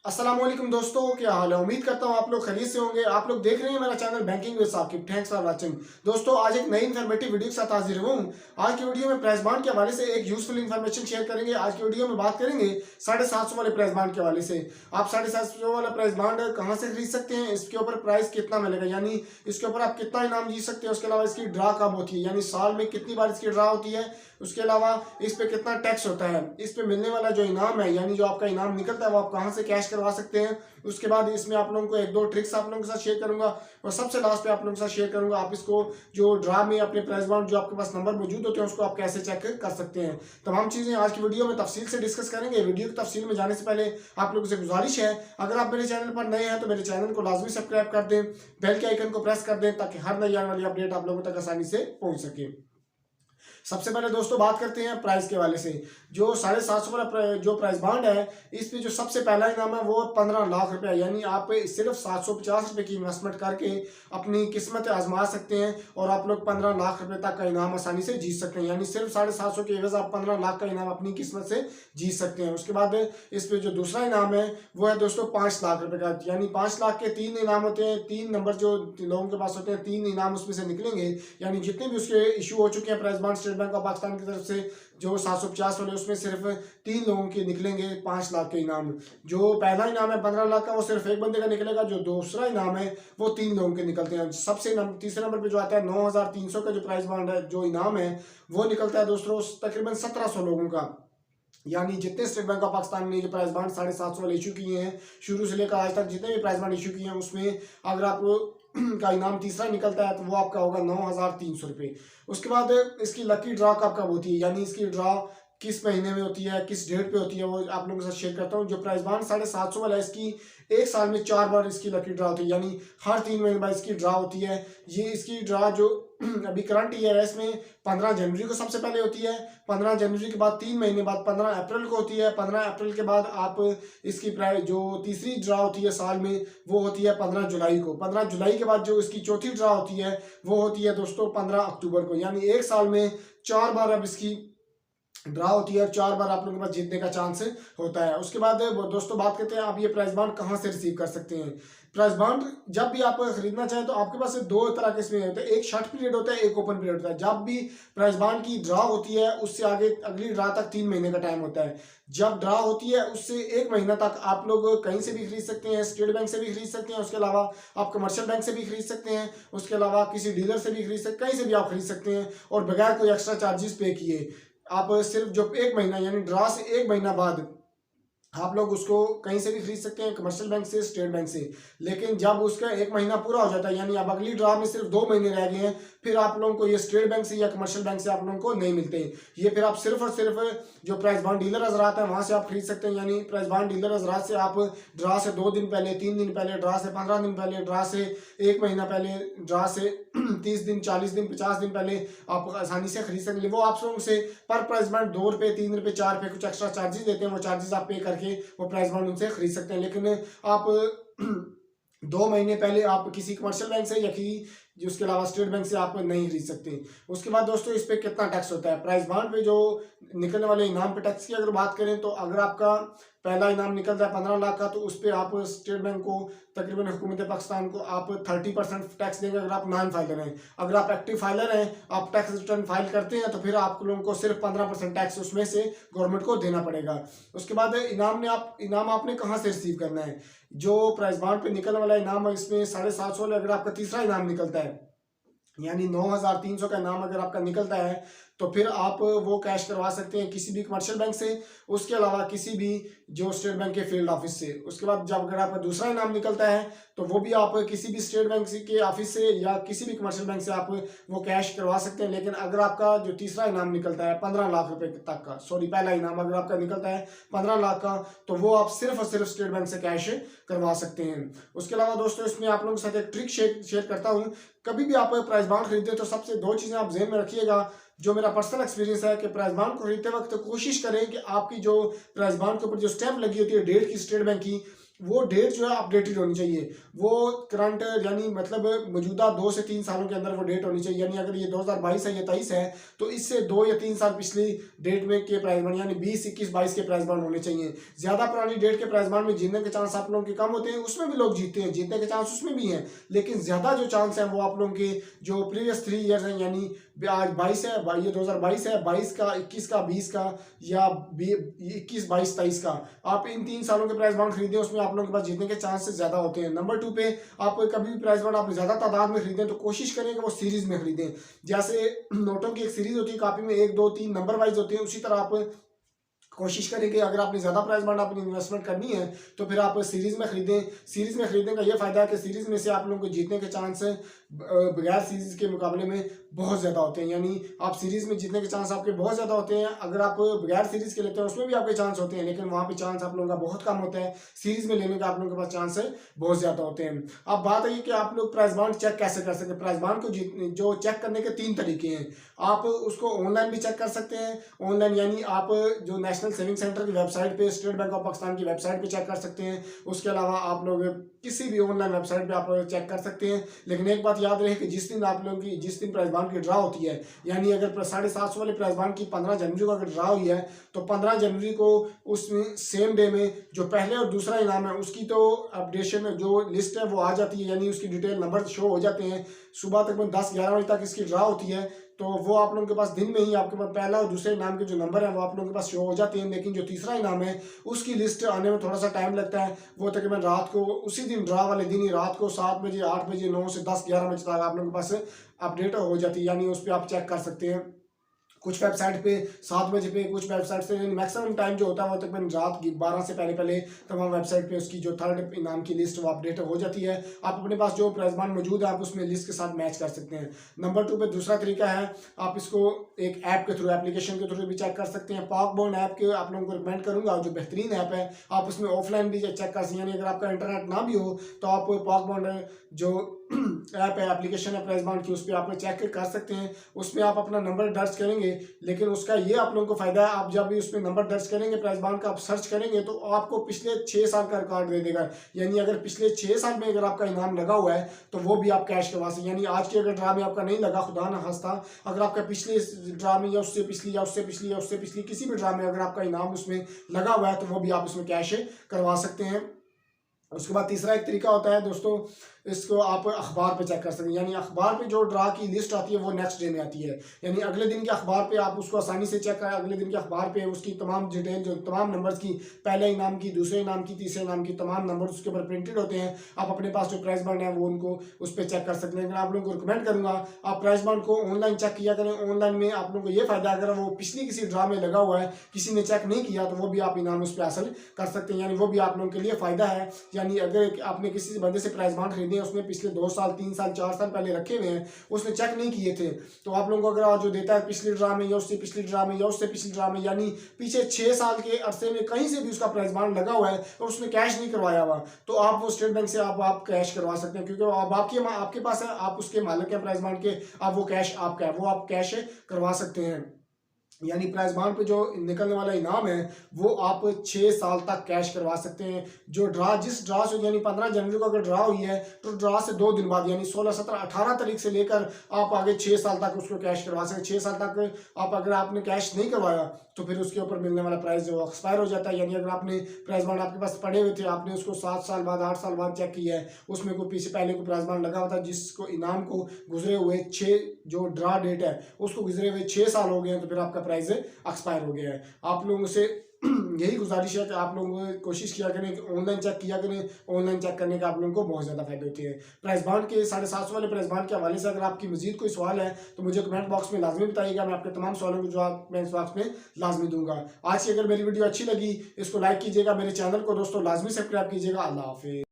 अस्सलाम वालेकुम दोस्तों, क्या हाल है। उम्मीद करता हूँ आप लोग खैरियत से होंगे। आप लोग देख रहे हैं मेरा channel banking with Saqib. Thanks for watching. दोस्तों, आज एक नई इन्फॉर्मेटिव वीडियो के साथ हाजिर हूँ। आज की वीडियो में प्राइस बांड के हवाले से एक यूजफुल इन्फॉर्मेशन शेयर करेंगे। आज की वीडियो में बात करेंगे 750 वाले प्राइस बांड के हवाले से। आप 750 वाला प्राइस बांड कहाँ से खरीद सकते हैं, इसके ऊपर प्राइस कितना मिलेगा, यानी इसके ऊपर आप कितना इनाम जीत सकते हैं। उसके अलावा इसकी ड्रा कब होती है, यानी साल में कितनी बार इसकी ड्रा होती है। उसके अलावा इस पे कितना टैक्स होता है, इस पे मिलने वाला जो इनाम है, यानी जो आपका इनाम निकलता है वो आप कहाँ से कैश करवा सकते हैं। उसके बाद इसमें आप लोगों को एक दो ट्रिक्स आप लोगों के साथ शेयर करूंगा और सबसे लास्ट पे आप लोगों के साथ शेयर करूंगा आप इसको जो ड्रा में अपने प्राइस बाउंड जो आपके पास नंबर मौजूद होते हैं उसको आप कैसे चेक कर सकते हैं। तमाम चीजें आज की वीडियो में तफसील से डिस्कस करेंगे। वीडियो की तफसील में जाने से पहले आप लोगों से गुजारिश है, अगर आप मेरे चैनल पर नए हैं तो मेरे चैनल को लाजमी सब्सक्राइब कर दें, बेल के आइकन को प्रेस कर दें ताकि हर नई आने वाली अपडेट आप लोगों तक आसानी से पहुंच सके। सबसे पहले दोस्तों बात करते हैं प्राइस के हवाले से। जो 750 वाला जो प्राइस बांड है, इस पे जो सबसे पहला इनाम है वो 15 लाख रुपए, यानी आप सिर्फ 750 रुपए की इन्वेस्टमेंट करके अपनी किस्मत आजमा सकते हैं और आप लोग 15 लाख रुपए तक का इनाम आसानी से जीत सकते हैं। यानी सिर्फ 750 के एवज आप 15 लाख का इनाम अपनी किस्मत से जीत सकते हैं। उसके बाद इस पे जो दूसरा इनाम है वो है दोस्तों 5 लाख रुपए का, यानी 5 लाख के 3 इनाम होते हैं। 3 नंबर जो लोगों के पास होते हैं, 3 इनाम उसमें से निकलेंगे, यानी जितने भी उसके इशू हो चुके हैं price bond state bank of Pakistan की तरफ से जो 750 वाले, उसमें सिर्फ 3 लोगों के निकलेंगे 5 लाख के इनाम। जो पहला इनाम है 15 लाख का वो सिर्फ एक बंदे का निकलेगा। जो दूसरा इनाम है वो 3 लोगों के निकलते हैं। सबसे तीसरे नंबर पे जो आता है 9300 का जो प्राइस बांड है, जो इनाम है वो निकलता है दोस्तों तकरीबन 1700 लोगों का। यानी जितने स्टेट बैंक ऑफ पाकिस्तान ने जो प्राइस बांड 750 वाले इशू किए हैं, शुरू से लेकर आज तक जितने भी प्राइस बांड इशू किए हैं, उसमें अगर आप का इनाम तीसरा निकलता है तो वो आपका होगा 9300 रुपये। उसके बाद इसकी लकी ड्रा कब कब होती है, यानी इसकी ड्रा किस महीने में होती है, किस डेट पे होती है, वो आप लोगों के साथ शेयर करता हूँ। जो प्राइस बांड 750 वाला है, इसकी एक साल में 4 बार इसकी लकी ड्रा होती है, यानी हर 3 महीने बाद इसकी ड्रा होती है। ये इसकी ड्रा जो अभी करंट ईयर है इसमें 15 जनवरी को सबसे पहले होती है। 15 जनवरी के बाद 3 महीने बाद 15 अप्रैल को होती है। 15 अप्रैल के बाद आप इसकी प्राइस जो तीसरी ड्रा होती है साल में वो होती है 15 जुलाई को। 15 जुलाई के बाद जो इसकी चौथी ड्रा होती है वो होती है दोस्तों 15 अक्टूबर को। यानी एक साल में 4 बार अब इसकी ड्रा होती है और 4 बार आप लोगों के पास जीतने का चांस होता है। उसके बाद दोस्तों बात करते हैं आप ये प्राइस बांड कहाँ से रिसीव कर सकते हैं। प्राइस बांड जब भी आप खरीदना चाहें तो आपके पास दो तरह के इसमें होते हैं, एक शॉर्ट पीरियड होता है, एक ओपन पीरियड होता है। जब भी प्राइस बांड की ड्रा होती है उससे आगे अगली ड्रा तक 3 महीने का टाइम होता है। जब ड्रा होती है उससे 1 महीना तक आप लोग कहीं से भी खरीद सकते हैं, स्टेट बैंक से भी खरीद सकते हैं, उसके अलावा आप कमर्शियल बैंक से भी खरीद सकते हैं, उसके अलावा किसी डीलर से भी खरीद सकते हैं, कहीं से भी आप खरीद सकते हैं और बगैर कोई एक्स्ट्रा चार्जेस पे किए। आप सिर्फ जो 1 महीना यानी ड्रा से 1 महीना बाद आप लोग उसको कहीं से भी खरीद सकते हैं, कमर्शियल बैंक से, स्टेट बैंक से। लेकिन जब उसका 1 महीना पूरा हो जाता है, यानी अब अगली ड्रा में सिर्फ 2 महीने रह गए हैं, फिर आप लोगों को ये स्टेट बैंक से या कमर्शियल बैंक से आप लोगों को नहीं मिलते। ये फिर आप सिर्फ और सिर्फ जो प्राइस बांड डीलर हजरात हैं वहां से आप खरीद सकते हैं। यानी प्राइस बांड डीलर हजरात से आप ड्रा से 2 दिन पहले, 3 दिन पहले, ड्रा से 15 दिन पहले, ड्रा से 1 महीना पहले, ड्रा से 30 दिन, 40 दिन, 50 दिन पहले आप आसानी से खरीद सकते हैं। वो आप लोगों से पर प्राइस बांड 2 रुपये, 3 रुपये, 4 रुपये कुछ एक्स्ट्रा चार्जेस देते हैं। वो चार्जेस आप पे करके वो प्राइस बांड उनसे खरीद सकते हैं। लेकिन आप 2 महीने पहले आप किसी कमर्शियल बैंक से या किसी उसके अलावा स्टेट बैंक से आप नहीं खरीद सकते। उसके बाद दोस्तों इस पे कितना टैक्स होता है। प्राइस बांड पे जो निकलने वाले इनाम पे टैक्स की अगर बात करें तो अगर आपका पहला इनाम निकलता है 15 लाख का तो उस पर आप स्टेट बैंक को तकरीबन हुकूमत पाकिस्तान को आप 30% टैक्स देंगे अगर आप नॉन फाइलर हैं। अगर आप एक्टिव फाइलर हैं, आप टैक्स रिटर्न फाइल करते हैं तो फिर आप लोगों को सिर्फ 15% टैक्स उसमें से गवर्नमेंट को देना पड़ेगा। उसके बाद इनाम आपने कहाँ से रिसीव करना है। जो प्राइस बांड पे निकलने वाला इनाम है इसमें 750 अगर आपका तीसरा इनाम निकलता है, यानी 9300 का इनाम अगर आपका निकलता है तो फिर आप वो कैश करवा सकते हैं किसी भी कमर्शियल बैंक से, उसके अलावा किसी भी जो स्टेट बैंक के फील्ड ऑफिस से। उसके बाद जब अगर आपका दूसरा इनाम निकलता है तो वो भी आप किसी भी स्टेट बैंक के ऑफिस से या किसी भी कमर्शियल बैंक से आप वो कैश करवा सकते हैं। लेकिन अगर आपका जो तीसरा इनाम निकलता है 15 लाख रुपए तक का, सॉरी पहला इनाम अगर आपका निकलता है 15 लाख का तो वो आप सिर्फ और सिर्फ स्टेट बैंक से कैश करवा सकते हैं। उसके अलावा दोस्तों इसमें आप लोगों के साथ एक ट्रिक शेयर करता हूँ। कभी भी आप प्राइस बांड खरीदते तो सबसे 2 चीज़ें आप जहन में रखिएगा। जो मेरा पर्सनल एक्सपीरियंस है कि प्राइस बांड को खरीदते वक्त कोशिश करें कि आपकी जो प्राइस बांड के ऊपर जो स्टैंप लगी होती है डेट की स्टेट बैंक की, वो डेट जो है अपडेटेड होनी चाहिए, वो करंट यानी मतलब मौजूदा 2 से 3 सालों के अंदर वो डेट होनी चाहिए। यानी अगर ये 2022 है या 23 है तो इससे 2 या 3 साल पिछली डेट में के प्राइस बॉन्ड यानी 20, 21, 22 के प्राइस बॉन्ड होने चाहिए। ज़्यादा पुरानी डेट के प्राइस बॉन्ड में जीतने के चांस आप लोगों के कम होते हैं, उसमें भी लोग जीतते हैं, जीतने के चांस उसमें भी हैं, लेकिन ज़्यादा जो चांस है वो आप लोगों के जो प्रीवियस 3 ईयर्स हैं, यानी आज 22 है, ये 2022 है, 22 का, 21 का, 20 का या 21, 22, 23 का, आप इन 3 सालों के प्राइस बॉन्ड खरीदें, उसमें आप लोगों के पास जीतने के चांसेस ज्यादा होते हैं। नंबर 2 पे आप कभी भी प्राइस बॉन्ड आप ज्यादा तादाद में खरीदें तो कोशिश करें कि वो सीरीज में खरीदें। जैसे नोटों की एक सीरीज होती है कॉपी में, 1, 2, 3 नंबर वाइज होते हैं, उसी तरह आप कोशिश करें कि अगर आपने ज़्यादा प्राइस बॉन्ड अपनी इन्वेस्टमेंट करनी है तो फिर आप सीरीज़ में खरीदें। सीरीज़ में खरीदने का ये फ़ायदा है कि सीरीज़ में से आप लोगों को जीतने के चांस बगैर सीरीज़ के मुकाबले में बहुत ज़्यादा होते हैं। यानी आप सीरीज़ में जीतने के चांस आपके बहुत ज़्यादा होते हैं। अगर आप बगैर सीरीज़ के लेते हैं उसमें भी आपके चांस होते हैं, लेकिन वहाँ पे चांस आप लोगों का बहुत कम होता है। सीरीज़ में लेने का आप लोगों के पास चांस बहुत ज़्यादा होते हैं। अब बात है कि आप लोग प्राइस बॉन्ड चेक कैसे कर सकते हैं। प्राइस बॉन्ड को जो चेक करने के 3 तरीके हैं। आप उसको ऑनलाइन भी चेक कर सकते हैं। ऑनलाइन यानी आप जो नेशनल सेविंग सेंटर की वेबसाइट पे, स्टेट बैंक ऑफ पाकिस्तान की वेबसाइट पे चेक कर सकते हैं। उसके अलावा आप लोग किसी भी ऑनलाइन वेबसाइट पे आप लोग चेक कर सकते हैं। लेकिन एक बात याद रहे कि जिस दिन प्राइस बॉन्ड की ड्रा होती है, यानी अगर 750 वाले प्राइस बॉन्ड की 15 जनवरी को अगर ड्रा हुई है तो 15 जनवरी को उसमें सेम डे में जो पहले और दूसरा इनाम है उसकी तो अपडेशन जो लिस्ट है वो आ जाती है, यानी उसकी डिटेल नंबर शो हो जाते हैं। सुबह तकरीबन 10-11 बजे तक इसकी ड्रा होती है, तो वो आप लोगों के पास दिन में ही आपके पास पहला और दूसरे इनाम के जो नंबर है वो आप लोगों के पास शो हो जाते हैं। लेकिन जो तीसरा इनाम है उसकी लिस्ट आने में थोड़ा सा टाइम लगता है। वो तकरीबन रात को उसी दिन ड्रा वाले दिन ही रात को 7 बजे, 8 बजे, 9 से 10, 11 बजे तक आप लोगों के पास अपडेट हो जाती है, यानी उस पर आप चेक कर सकते हैं। कुछ वेबसाइट पे 7 बजे पे, कुछ वेबसाइट से मैक्सिमम टाइम जो होता है वो तकरीबन रात 12 से पहले तमाम वेबसाइट पे उसकी जो थर्ड इनाम की लिस्ट वो अपडेट हो जाती है। आप अपने पास जो प्राइस बॉन्ड मौजूद है आप उसमें लिस्ट के साथ मैच कर सकते हैं। नंबर 2 पे दूसरा तरीका है, आप इसको एक ऐप के थ्रू, एप्लीकेशन के थ्रू भी चेक कर सकते हैं। पाक बॉन्ड ऐप के आप लोगों को रिकमेंड करूंगा, जो बेहतरीन ऐप है। आप उसमें ऑफलाइन भी चेक कर सकते हैं, यानी अगर आपका इंटरनेट ना भी हो तो आप पाक बॉन्ड जो ऐप है, एप्लीकेशन है प्राइस बॉन्ड की, उस पर आप चेक कर सकते हैं। उसमें आप अपना नंबर दर्ज करेंगे, लेकिन उसका ये आप लोगों को फायदा है, आप जब भी उसमें नंबर दर्ज करेंगे प्राइस बॉन्ड का, आप सर्च करेंगे तो आपको पिछले 6 साल का रिकॉर्ड दे देगा। यानी अगर पिछले 6 साल में अगर आपका इनाम लगा हुआ है तो वो भी आप कैश करवा सकते हैं। यानी आज के अगर ड्रा में आपका नहीं लगा, खुदा ना खास्ता, अगर आपका पिछले ड्रा में या उससे पिछली या उससे पिछली या उससे पिछली किसी भी ड्रा में अगर आपका इनाम उसमें लगा हुआ है तो वो भी आप उसमें कैश करवा सकते हैं। उसके बाद तीसरा एक तरीका होता है दोस्तों, इसको आप अखबार पे चेक कर सकते हैं। यानी अखबार पे जो ड्रा की लिस्ट आती है वो नेक्स्ट डे में आती है, यानी अगले दिन के अखबार पे आप उसको आसानी से चेक करें। अगले दिन के अखबार पे उसकी तमाम डिटेल, जो तमाम नंबर्स की, पहले इनाम की, दूसरे इनाम की, तीसरे इनाम की तमाम नंबर उसके ऊपर प्रिंटेड होते हैं। आप अपने पास जो प्राइस बॉन्ड है वो उनको उस पर चेक कर सकते हैं। लेकिन आप लोगों को रिकमेंड करूंगा आप प्राइस बॉन्ड को ऑनलाइन चेक किया करें। ऑनलाइन में आप लोगों को ये फायदा, अगर वो पिछली किसी ड्रा में लगा हुआ है, किसी ने चेक नहीं किया, तो वो भी आप इनाम उस पर हासिल कर सकते हैं। यानी वो भी आप लोगों के लिए फायदा है। यानी अगर आपने किसी बंदे से प्राइस बॉन्ड खरीदे, उसने पिछले 2 साल, 3 साल, 4 साल पहले रखे हुए हैं, उसने चेक नहीं किए थे, तो आप लोगों को अगर आज जो देता है पिछली ड्रा में या उससे पिछली ड्रा में या उससे पिछली ड्रा में, यानी पीछे 6 साल के अरसे में कहीं से भी उसका प्राइस बॉन्ड लगा हुआ है और उसने कैश नहीं करवाया हुआ, तो आप वो स्टेट बैंक से आप कैश करवा सकते हैं, क्योंकि अब आपके पास है, आप उसके मालिक हैं प्राइस बॉन्ड के, आप वो कैश आपका है, वो आप कैश करवा सकते हैं। यानी प्राइस बॉन्ड पे जो निकलने वाला इनाम है वो आप 6 साल तक कैश करवा सकते हैं। जो ड्रा, जिस ड्रा से, यानी 15 जनवरी को अगर ड्रा हुई है तो ड्रा से 2 दिन बाद, यानी 16, 17, 18 तारीख से लेकर आप आगे 6 साल तक उसको कैश करवा सकते हैं। 6 साल तक आप अगर आपने कैश नहीं करवाया तो फिर उसके ऊपर मिलने वाला प्राइस जो एक्सपायर हो जाता है। यानी अगर आपने प्राइस बॉन्ड आपके पास पड़े हुए थे, आपने उसको 7 साल बाद, 8 साल बाद चेक किया है, उसमें कोई पीछे पहले को प्राइस बॉन्ड लगा हुआ था, जिसको इनाम को गुजरे हुए 6 जो ड्रा डेट है उसको गुजरे हुए 6 साल हो गए हैं, तो फिर आपका प्राइस एक्सपायर हो गया है। आप लोगों से यही गुजारिश है कि आप लोगों को कोशिश किया करें कि ऑनलाइन चेक किया करें। ऑनलाइन चेक करने का आप लोगों को बहुत ज़्यादा फायदे होते हैं। प्राइस बॉन्ड के 750 वाले प्राइस बॉन्ड के हवाले से अगर आपकी मजीद कोई सवाल है तो मुझे कमेंट बॉक्स में लाजमी बताइएगा, मैं आपके तमाम सवालों को जवाब कमेंट बॉक्स में लाजमी दूंगा। आज की अगर मेरी वीडियो अच्छी लगी इसको लाइक कीजिएगा, मेरे चैनल को दोस्तों लाजमी सब्सक्राइब कीजिएगा। अल्लाह हाफिज़।